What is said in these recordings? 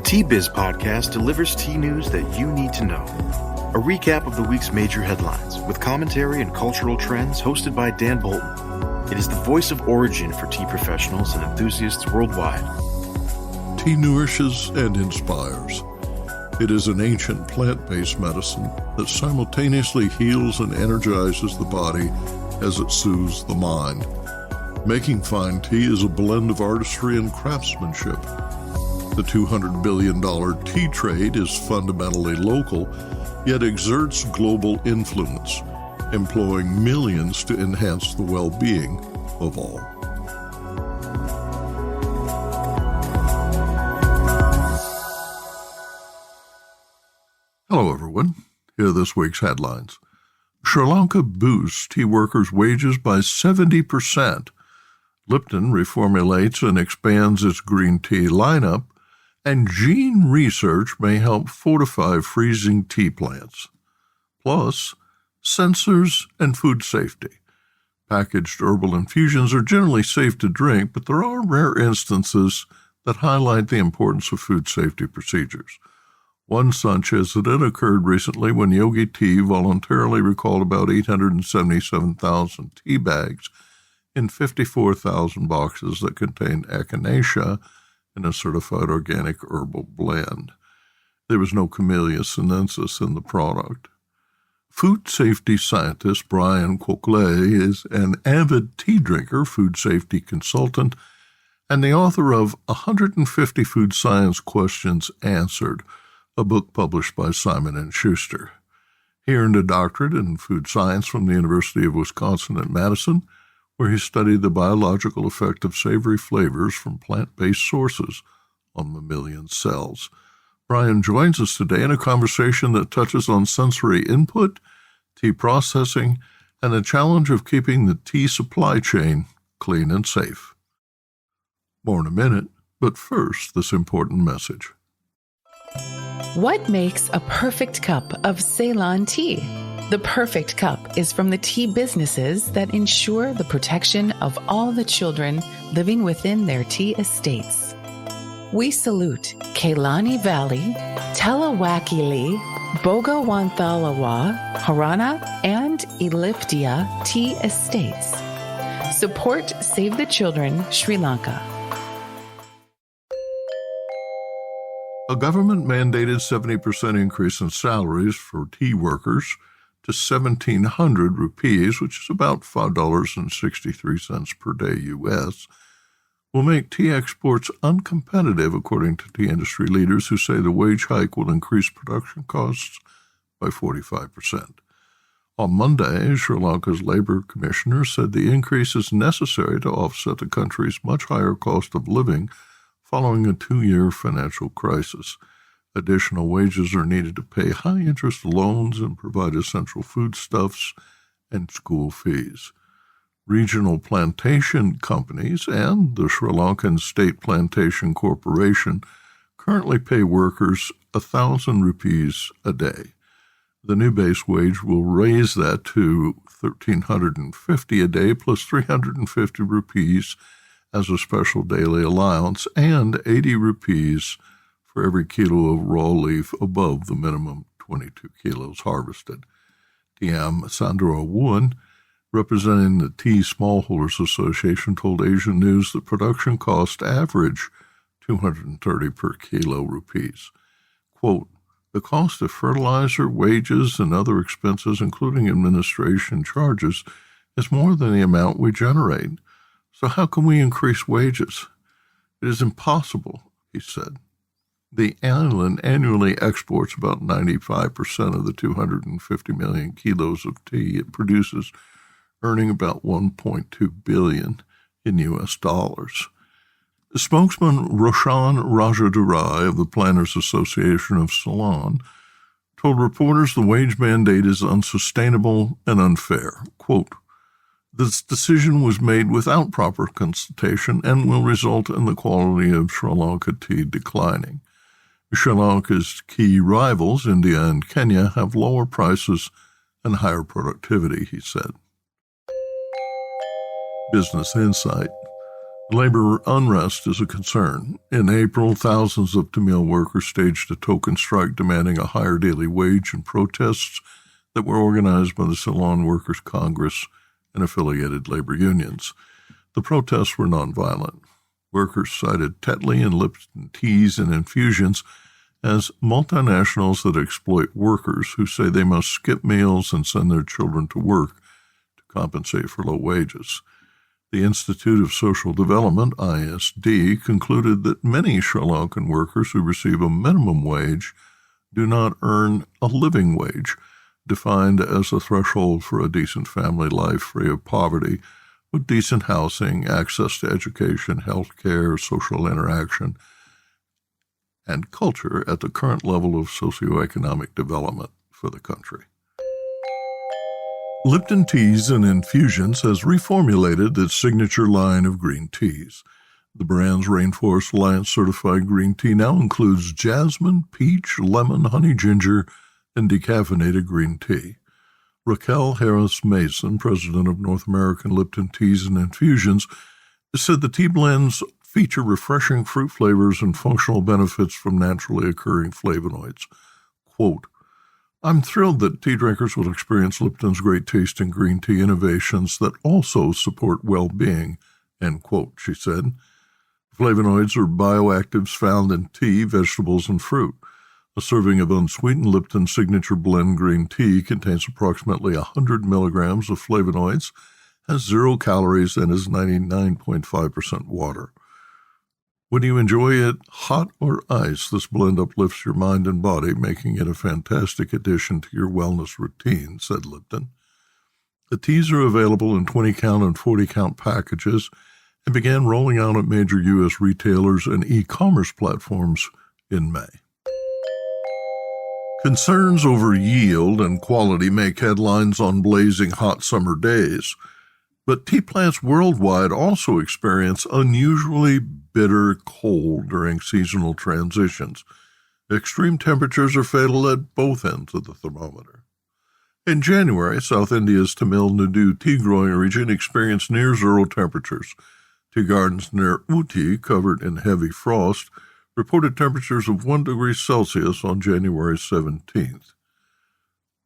Tea Biz podcast delivers tea news that you need to know. A recap of the week's major headlines with commentary and cultural trends hosted by Dan Bolton. It is the voice of origin for tea professionals and enthusiasts worldwide. Tea nourishes and inspires. It is an ancient plant-based medicine that simultaneously heals and energizes the body as it soothes the mind. Making fine tea is a blend of artistry and craftsmanship. The $200 billion tea trade is fundamentally local, yet exerts global influence, employing millions to enhance the well-being of all. Hello, everyone. Here are this week's headlines. Sri Lanka boosts tea workers' wages by 70%. Lipton reformulates and expands its green tea lineup, and gene research may help fortify freezing tea plants. Plus, sensors and food safety. Packaged herbal infusions are generally safe to drink, but there are rare instances that highlight the importance of food safety procedures. One such incident occurred recently when Yogi Tea voluntarily recalled about 877,000 tea bags in 54,000 boxes that contained echinacea in a certified organic herbal blend. There was no Camellia sinensis in the product. Food safety scientist Bryan Quoc is an avid tea drinker, food safety consultant, and the author of 150 Food Science Questions Answered, a book published by Simon Schuster. He earned a doctorate in food science from the University of Wisconsin at Madison, where he studied the biological effect of savory flavors from plant-based sources on mammalian cells. Bryan joins us today in a conversation that touches on sensory input, tea processing, and the challenge of keeping the tea supply chain clean and safe. More in a minute, but first, this important message. What makes a perfect cup of Ceylon tea? The perfect cup is from the tea businesses that ensure the protection of all the children living within their tea estates. We salute Kailani Valley, Talawakili, Bogawanthalawa, Harana, and Eliptia tea estates. Support Save the Children, Sri Lanka. A government-mandated 70% increase in salaries for tea workers to 1,700 rupees, which is about $5.63 per day U.S., will make tea exports uncompetitive, according to tea industry leaders who say the wage hike will increase production costs by 45%. On Monday, Sri Lanka's Labor Commissioner said the increase is necessary to offset the country's much higher cost of living following a 2-year financial crisis. Additional wages are needed to pay high-interest loans and provide essential foodstuffs and school fees. Regional plantation companies and the Sri Lankan State Plantation Corporation currently pay workers 1,000 rupees a day. The new base wage will raise that to 1,350 a day plus 350 rupees as a special daily allowance and 80 rupees for every kilo of raw leaf above the minimum 22 kilos harvested. T.M. Sandrawun, representing the Tea Smallholders Association, told Asian News that production costs average 230 per kilo rupees. Quote, the cost of fertilizer, wages, and other expenses, including administration charges, is more than the amount we generate. So how can we increase wages? It is impossible, he said. The island annually exports about 95% of the 250 million kilos of tea it produces, earning about $1.2 billion in U.S. dollars. The spokesman Roshan Rajadurai of the Planters Association of Ceylon told reporters the wage mandate is unsustainable and unfair. Quote, this decision was made without proper consultation and will result in the quality of Sri Lanka tea declining. Sri Lanka's key rivals, India and Kenya, have lower prices and higher productivity, he said. Business Insight. Labor unrest is a concern. In April, thousands of Tamil workers staged a token strike demanding a higher daily wage in protests that were organized by the Ceylon Workers' Congress and affiliated labor unions. The protests were nonviolent. Workers cited Tetley and Lipton teas and infusions as multinationals that exploit workers who say they must skip meals and send their children to work to compensate for low wages. The Institute of Social Development, ISD, concluded that many Sri Lankan workers who receive a minimum wage do not earn a living wage, defined as a threshold for a decent family life free of poverty, with decent housing, access to education, health care, social interaction, and culture at the current level of socioeconomic development for the country. Lipton Teas and Infusions has reformulated its signature line of green teas. The brand's Rainforest Alliance certified green tea now includes jasmine, peach, lemon, honey ginger, and decaffeinated green tea. Raquel Harris Mason, president of North American Lipton Teas and Infusions, said the tea blends feature refreshing fruit flavors and functional benefits from naturally occurring flavonoids. Quote, I'm thrilled that tea drinkers will experience Lipton's great-tasting green tea innovations that also support well-being, end quote, she said. Flavonoids are bioactives found in tea, vegetables, and fruit. A serving of unsweetened Lipton Signature Blend green tea contains approximately 100 milligrams of flavonoids, has 0 calories, and is 99.5% water. When you enjoy it hot or ice, this blend uplifts your mind and body, making it a fantastic addition to your wellness routine, said Lipton. The teas are available in 20-count and 40-count packages and began rolling out at major U.S. retailers and e-commerce platforms in May. Concerns over yield and quality make headlines on blazing hot summer days. But tea plants worldwide also experience unusually bitter cold during seasonal transitions. Extreme temperatures are fatal at both ends of the thermometer. In January, South India's Tamil Nadu tea growing region experienced near zero temperatures. Tea gardens near Ooty, covered in heavy frost, reported temperatures of 1 degree Celsius on January 17th.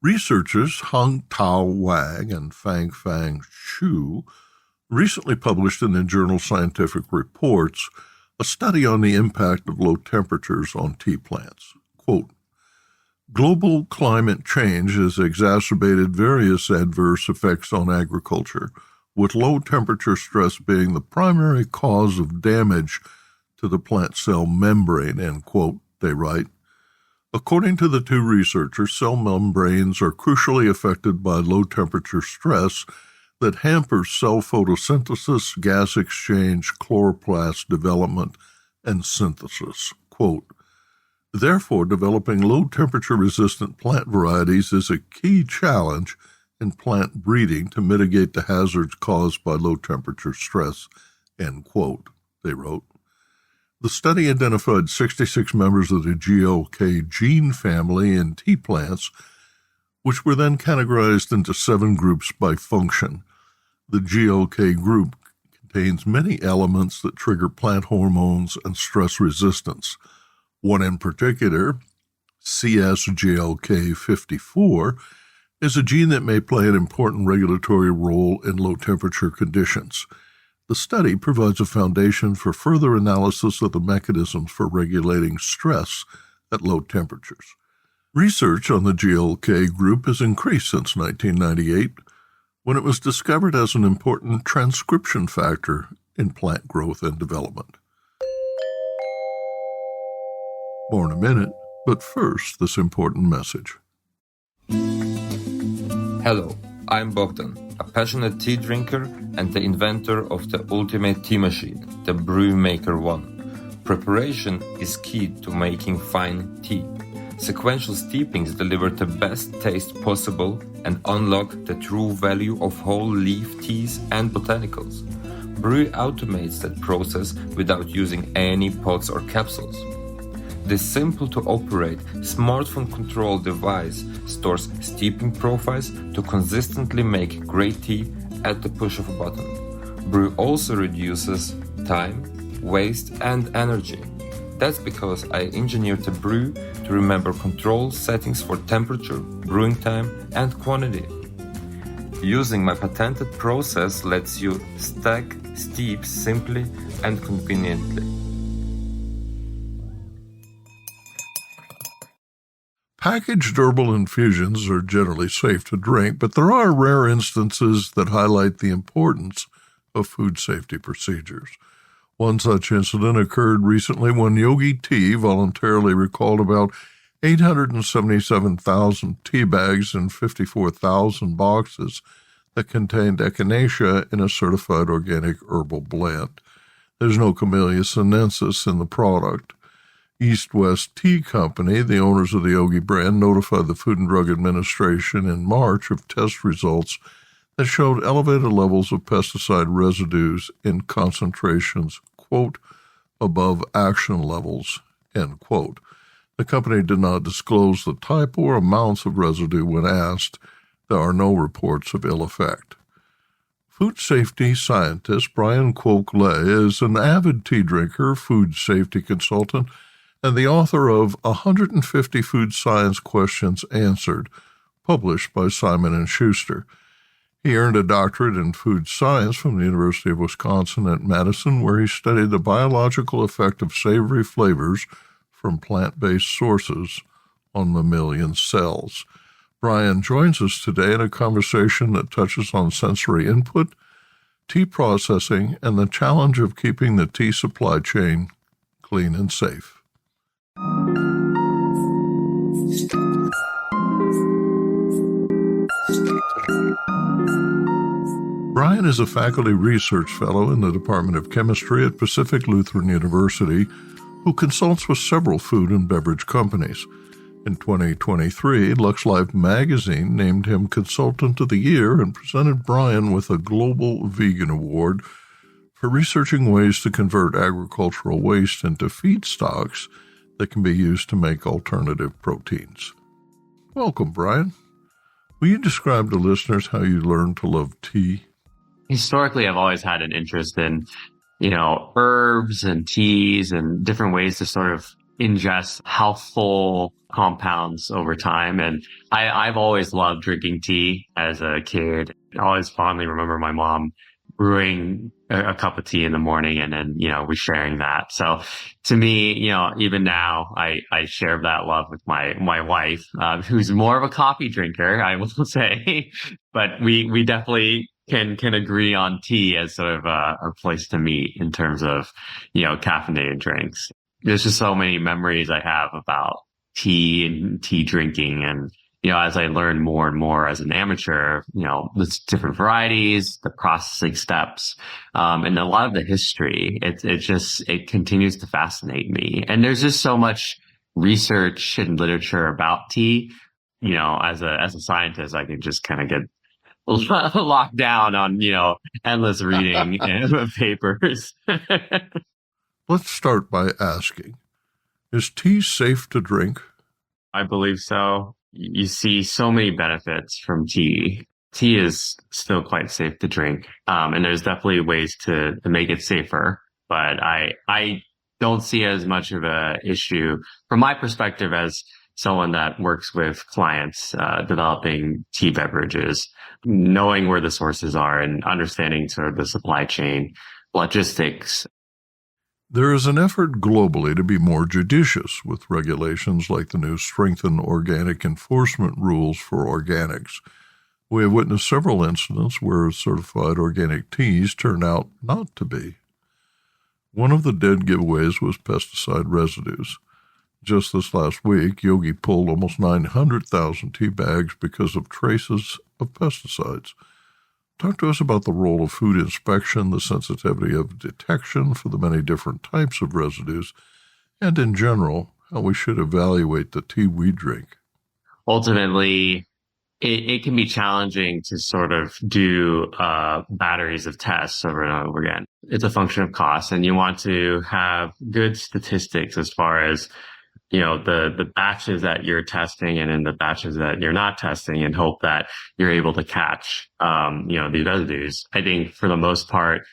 Researchers Hung Tao Wang and Fang Shu recently published in the journal Scientific Reports a study on the impact of low temperatures on tea plants. Quote, global climate change has exacerbated various adverse effects on agriculture, with low temperature stress being the primary cause of damage to the plant cell membrane, end quote, they write. According to the two researchers, cell membranes are crucially affected by low-temperature stress that hampers cell photosynthesis, gas exchange, chloroplast development, and synthesis. Quote, therefore, developing low-temperature-resistant plant varieties is a key challenge in plant breeding to mitigate the hazards caused by low-temperature stress, end quote, they wrote. The study identified 66 members of the GLK gene family in tea plants, which were then categorized into 7 groups by function. The GLK group contains many elements that trigger plant hormones and stress resistance. One in particular, CSGLK54, is a gene that may play an important regulatory role in low-temperature conditions. The study provides a foundation for further analysis of the mechanisms for regulating stress at low temperatures. Research on the GLK group has increased since 1998, when it was discovered as an important transcription factor in plant growth and development. More in a minute, but first, this important message. Hello, I'm Bogdan, a passionate tea drinker and the inventor of the ultimate tea machine, the Brew Maker 1. Preparation is key to making fine tea. Sequential steepings deliver the best taste possible and unlock the true value of whole leaf teas and botanicals. Brew automates that process without using any pots or capsules. This simple-to-operate, smartphone-controlled device stores steeping profiles to consistently make great tea at the push of a button. Brew also reduces time, waste, and energy. That's because I engineered the brew to remember control settings for temperature, brewing time, and quantity. Using my patented process lets you stack steeps simply and conveniently. Packaged herbal infusions are generally safe to drink, but there are rare instances that highlight the importance of food safety procedures. One such incident occurred recently when Yogi Tea voluntarily recalled about 877,000 tea bags and 54,000 boxes that contained echinacea in a certified organic herbal blend. There's no Camellia sinensis in the product. East West Tea Company, the owners of the Yogi brand, notified the Food and Drug Administration in March of test results that showed elevated levels of pesticide residues in concentrations, quote, above action levels, end quote. The company did not disclose the type or amounts of residue when asked. There are no reports of ill effect. Food safety scientist Bryan Quoc is an avid tea drinker, food safety consultant, and the author of 150 Food Science Questions Answered, published by Simon Schuster. He earned a doctorate in food science from the University of Wisconsin at Madison, where he studied the biological effect of savory flavors from plant-based sources on mammalian cells. Bryan joins us today in a conversation that touches on sensory input, tea processing, and the challenge of keeping the tea supply chain clean and safe. Bryan is a faculty research fellow in the Department of Chemistry at Pacific Lutheran University, who consults with several food and beverage companies. In 2023, LuxLife magazine named him Consultant of the Year and presented Bryan with a Global Vegan Award for researching ways to convert agricultural waste into feedstocks that can be used to make alternative proteins. Welcome, Bryan. Will you describe to listeners how you learned to love tea? Historically, I've always had an interest in, herbs and teas and different ways to sort of ingest healthful compounds over time. And I've always loved drinking tea as a kid. I always fondly remember my mom brewing a cup of tea in the morning and then, we sharing that. So to me, even now, I share that love with my wife, who's more of a coffee drinker, I will say, but we definitely can agree on tea as sort of a place to meet in terms of, caffeinated drinks. There's just so many memories I have about tea and tea drinking. And, as I learn more and more as an amateur, there's different varieties, the processing steps, and a lot of the history, it continues to fascinate me. And there's just so much research and literature about tea. As a scientist, I can just kind of get locked down on, endless reading of papers. Let's start by asking, is tea safe to drink? I believe so. You see so many benefits from tea. Tea is still quite safe to drink. And there's definitely ways to make it safer. But I don't see as much of a issue from my perspective as someone that works with clients developing tea beverages, knowing where the sources are and understanding sort of the supply chain, logistics. There is an effort globally to be more judicious with regulations like the new strengthened organic enforcement rules for organics. We have witnessed several incidents where certified organic teas turned out not to be. One of the dead giveaways was pesticide residues. Just this last week, Yogi pulled almost 900,000 tea bags because of traces of pesticides. Talk to us about the role of food inspection, the sensitivity of detection for the many different types of residues, and in general, how we should evaluate the tea we drink. Ultimately, it can be challenging to sort of do batteries of tests over and over again. It's a function of cost, and you want to have good statistics as far as the batches that you're testing and in the batches that you're not testing, and hope that you're able to catch, these residues. I think for the most part,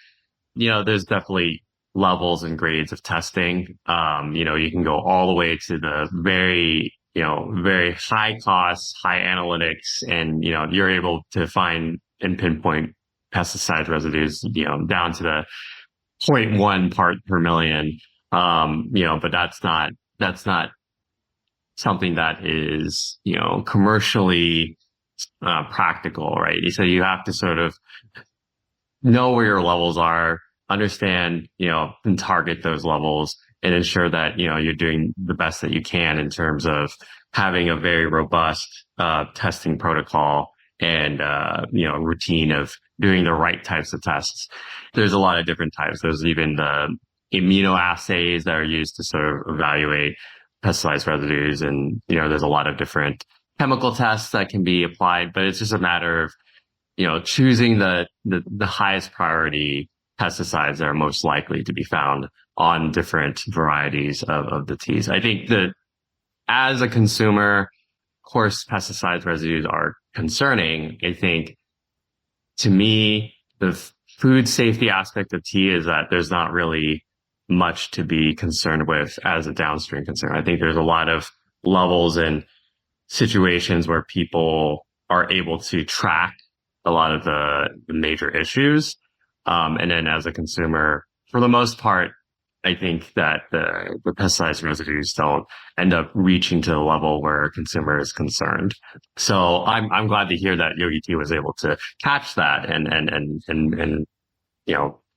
there's definitely levels and grades of testing. You can go all the way to the very high costs, high analytics, and, you're able to find and pinpoint pesticide residues, down to the 0.1 part per million. But that's not something that is, commercially practical, right? So you have to sort of know where your levels are, understand, and target those levels, and ensure that, you're doing the best that you can in terms of having a very robust testing protocol and, routine of doing the right types of tests. There's a lot of different types. There's even the immunoassays that are used to sort of evaluate pesticide residues. And, there's a lot of different chemical tests that can be applied, but it's just a matter of, choosing the highest priority pesticides that are most likely to be found on different varieties of the teas. I think that as a consumer, of course, pesticide residues are concerning. I think, to me, the food safety aspect of tea is that there's not really much to be concerned with as a downstream concern. I think there's a lot of levels and situations where people are able to track a lot of the major issues. And then as a consumer, for the most part, I think that the pesticide residues don't end up reaching to the level where a consumer is concerned. So I'm glad to hear that Yogi Tea was able to catch that and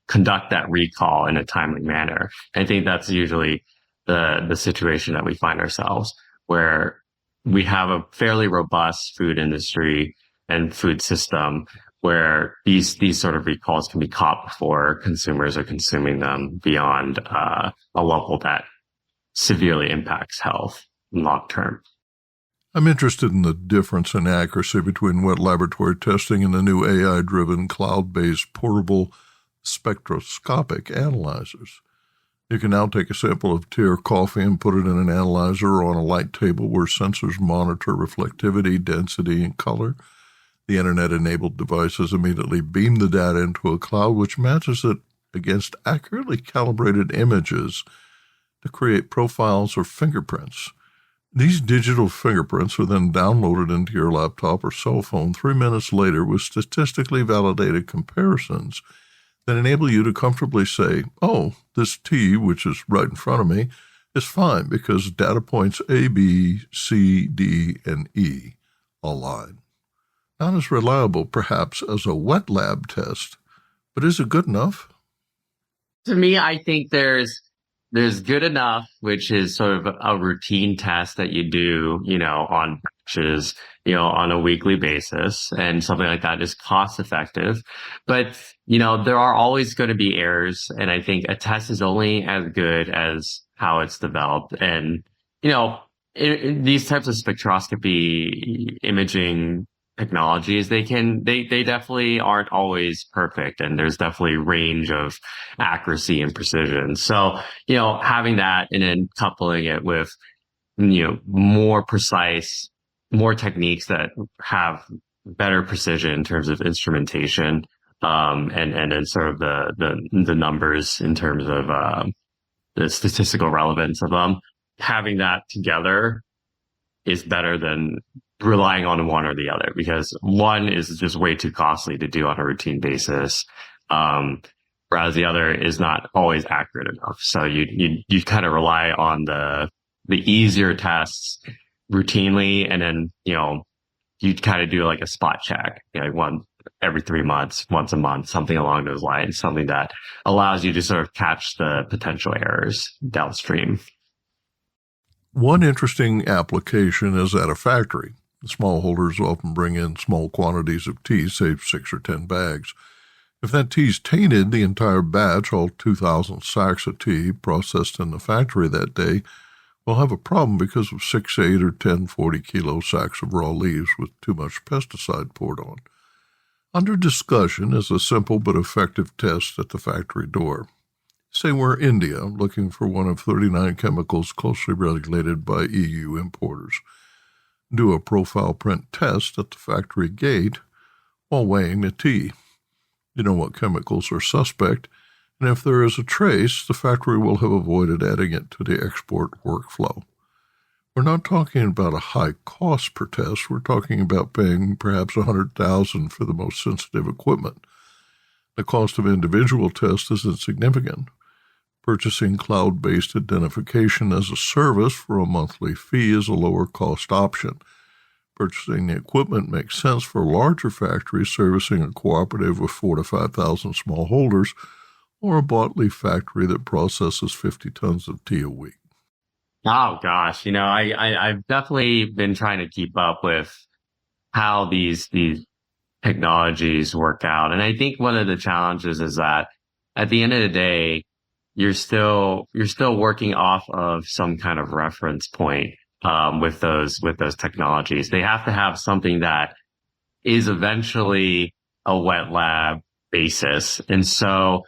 conduct that recall in a timely manner. I think that's usually the situation that we find ourselves, where we have a fairly robust food industry and food system where these sort of recalls can be caught before consumers are consuming them beyond a level that severely impacts health long term. I'm interested in the difference in accuracy between wet laboratory testing and the new AI-driven, cloud-based, portable spectroscopic analyzers. You can now take a sample of tea or coffee and put it in an analyzer or on a light table where sensors monitor reflectivity, density, and color. The internet-enabled devices immediately beam the data into a cloud, which matches it against accurately calibrated images to create profiles or fingerprints. These digital fingerprints are then downloaded into your laptop or cell phone 3 minutes later with statistically validated comparisons that enable you to comfortably say, oh, this tea, which is right in front of me, is fine because data points A, B, C, D, and E align. Not as reliable, perhaps, as a wet lab test, but is it good enough? To me, I think there's good enough, which is sort of a routine test that you do, on batches, on a weekly basis, and something like that is cost effective. But, there are always going to be errors. And I think a test is only as good as how it's developed. And, in these types of spectroscopy imaging technologies, they definitely aren't always perfect, and there's definitely range of accuracy and precision. So, having that and then coupling it with, more precise, more techniques that have better precision in terms of instrumentation, and then sort of the numbers in terms of the statistical relevance of them. Having that together is better than relying on one or the other, because one is just way too costly to do on a routine basis, whereas the other is not always accurate enough. So you kind of rely on the easier tests routinely, and then you kind of do like a spot check, one every 3 months, once a month, something along those lines, something that allows you to sort of catch the potential errors downstream. One interesting application is at a factory. The smallholders often bring in small quantities of tea, say 6 or 10 bags. If that tea's tainted, the entire batch, all 2,000 sacks of tea processed in the factory that day, will have a problem because of 6, 8, or 10 40-kilo sacks of raw leaves with too much pesticide poured on. Under discussion is a simple but effective test at the factory door. Say we're India, looking for one of 39 chemicals closely regulated by EU importers. Do a profile print test at the factory gate while weighing the tea. You know what chemicals are suspect, And if there is a trace, the factory will have avoided adding it to the export workflow. We're not talking about a high cost per test. We're talking about paying perhaps $100,000 for the most sensitive equipment. The cost of individual tests is insignificant. Purchasing cloud-based identification as a service for a monthly fee is a lower-cost option. Purchasing the equipment makes sense for larger factories servicing a cooperative of 4,000 to 5,000 smallholders or a Botley factory that processes 50 tons of tea a week. Oh gosh, I've definitely been trying to keep up with how these technologies work out. And I think one of the challenges is that at the end of the day, you're still working off of some kind of reference point with those technologies. They have to have something that is eventually a wet lab basis. And so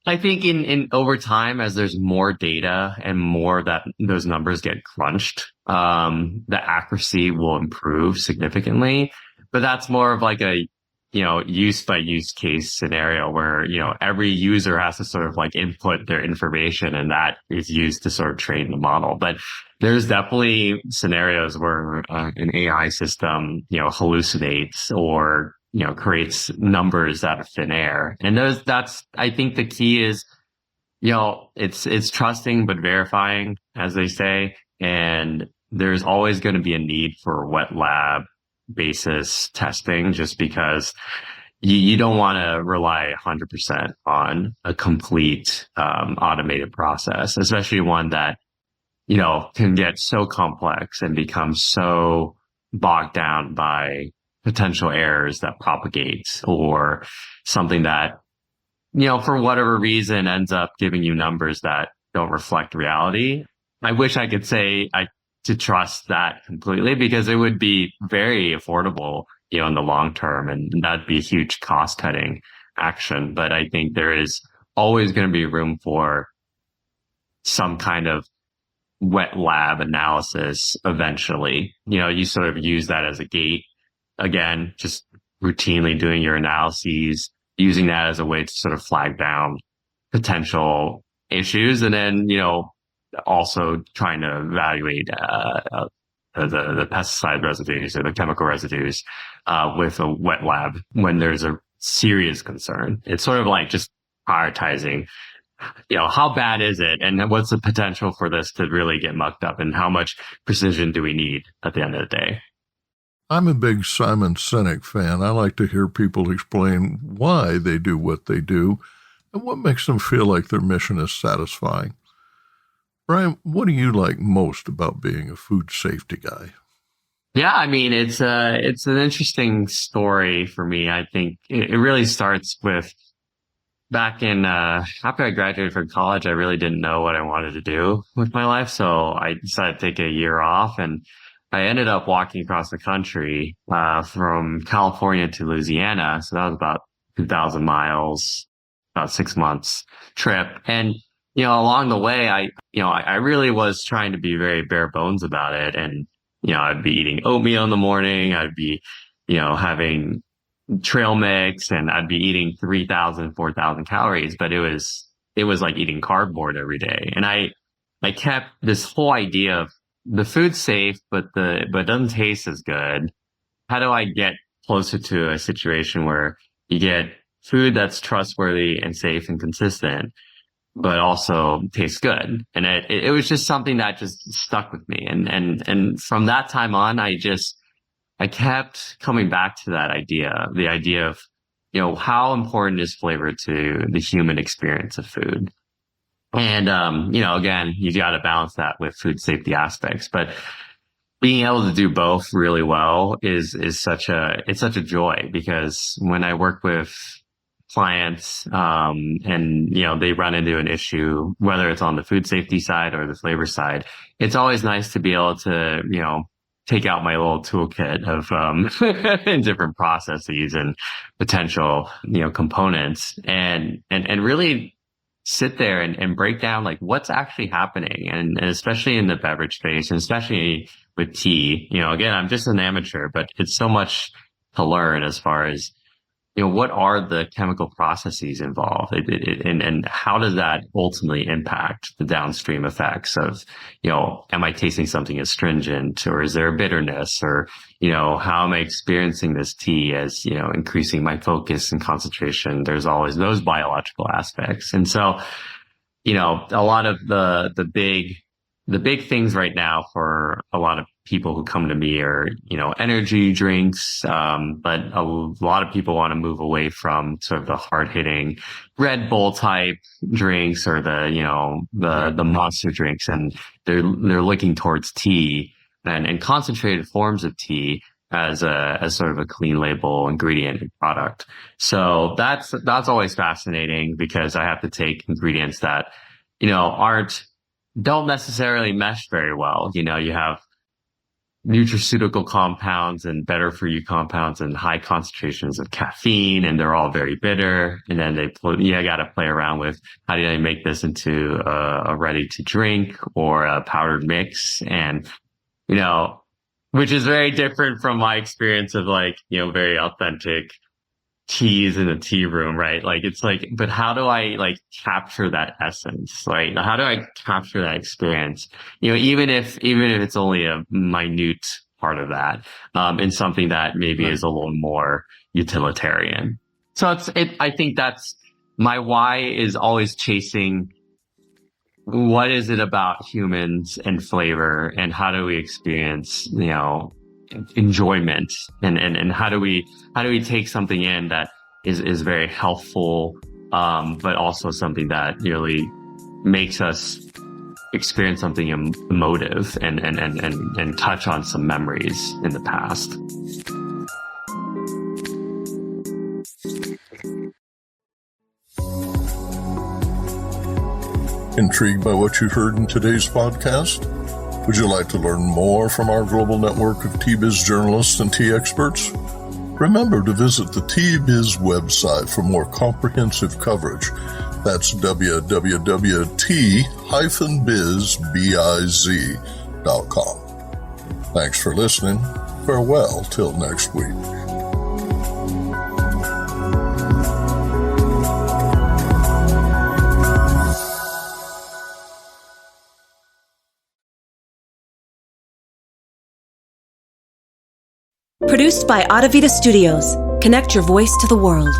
I think in over time, as there's more data and more that those numbers get crunched, the accuracy will improve significantly. But that's more of like a, use by use case scenario where, every user has to sort of like input their information and that is used to sort of train the model. But there's definitely scenarios where an AI system, hallucinates or creates numbers out of thin air. And I think the key is, it's trusting, but verifying, as they say. And there's always going to be a need for wet lab basis testing just because you don't want to rely 100% on a complete, automated process, especially one that, can get so complex and become so bogged down by potential errors that propagate or something that, for whatever reason ends up giving you numbers that don't reflect reality. I wish I could say to trust that completely because it would be very affordable, in the long term, and that'd be a huge cost cutting action. But I think there is always going to be room for some kind of wet lab analysis eventually. You sort of use that as a gate. Again, just routinely doing your analyses, using that as a way to sort of flag down potential issues. And then, also trying to evaluate the pesticide residues or the chemical residues with a wet lab when there's a serious concern. It's sort of like just prioritizing, how bad is it and what's the potential for this to really get mucked up and how much precision do we need at the end of the day? I'm a big Simon Sinek fan. I like to hear people explain why they do what they do and what makes them feel like their mission is satisfying. Bryan, what do you like most about being a food safety guy? Yeah, I mean, it's an interesting story for me. I think it really starts with back in, after I graduated from college, I really didn't know what I wanted to do with my life. So I decided to take a year off and I ended up walking across the country, from California to Louisiana. So that was about 2,000 miles, about 6 months trip. And along the way, I really was trying to be very bare bones about it. And, I'd be eating oatmeal in the morning. I'd be, having trail mix and I'd be eating 3,000, 4,000 calories, but it was like eating cardboard every day. And I kept this whole idea of the food's safe, but it doesn't taste as good. How do I get closer to a situation where you get food that's trustworthy and safe and consistent, but also tastes good? And it was just something that just stuck with me. And from that time on, I kept coming back to that idea, the idea of, how important is flavor to the human experience of food? And, again, you got to balance that with food safety aspects, but being able to do both really well is such a joy because when I work with clients, and, they run into an issue, whether it's on the food safety side or the flavor side, it's always nice to be able to, take out my little toolkit of, different processes and potential, components and really sit there and break down like what's actually happening. And especially in the beverage space and especially with tea, again, I'm just an amateur, but it's so much to learn as far as what are the chemical processes involved, and how does that ultimately impact the downstream effects of, am I tasting something astringent, or is there a bitterness, or, how am I experiencing this tea as, increasing my focus and concentration? There's always those biological aspects. And so, a lot of the big things right now for a lot of people who come to me are, energy drinks. But a lot of people want to move away from sort of the hard hitting Red Bull type drinks, or the monster drinks. And they're looking towards tea and concentrated forms of tea as sort of a clean label ingredient and product. So that's always fascinating, because I have to take ingredients that, don't necessarily mesh very well. You have nutraceutical compounds and better for you compounds and high concentrations of caffeine, and they're all very bitter. And then I got to play around with, how do I make this into a ready to drink or a powdered mix? And, which is very different from my experience of very authentic teas in a tea room, right? But how do I capture that essence, right? How do I capture that experience? Even if it's only a minute part of that, in something that maybe is a little more utilitarian. So I think that's my why, is always chasing, what is it about humans and flavor, and how do we experience, enjoyment, and how do we take something in that is very healthful, but also something that really makes us experience something emotive and touch on some memories in the past. Intrigued by what you heard in today's podcast? Would you like to learn more from our global network of Tea Biz journalists and tea experts? Remember to visit the Tea Biz website for more comprehensive coverage. That's www.tea-biz.com. Thanks for listening. Farewell till next week. Produced by Adavita Studios. Connect your voice to the world.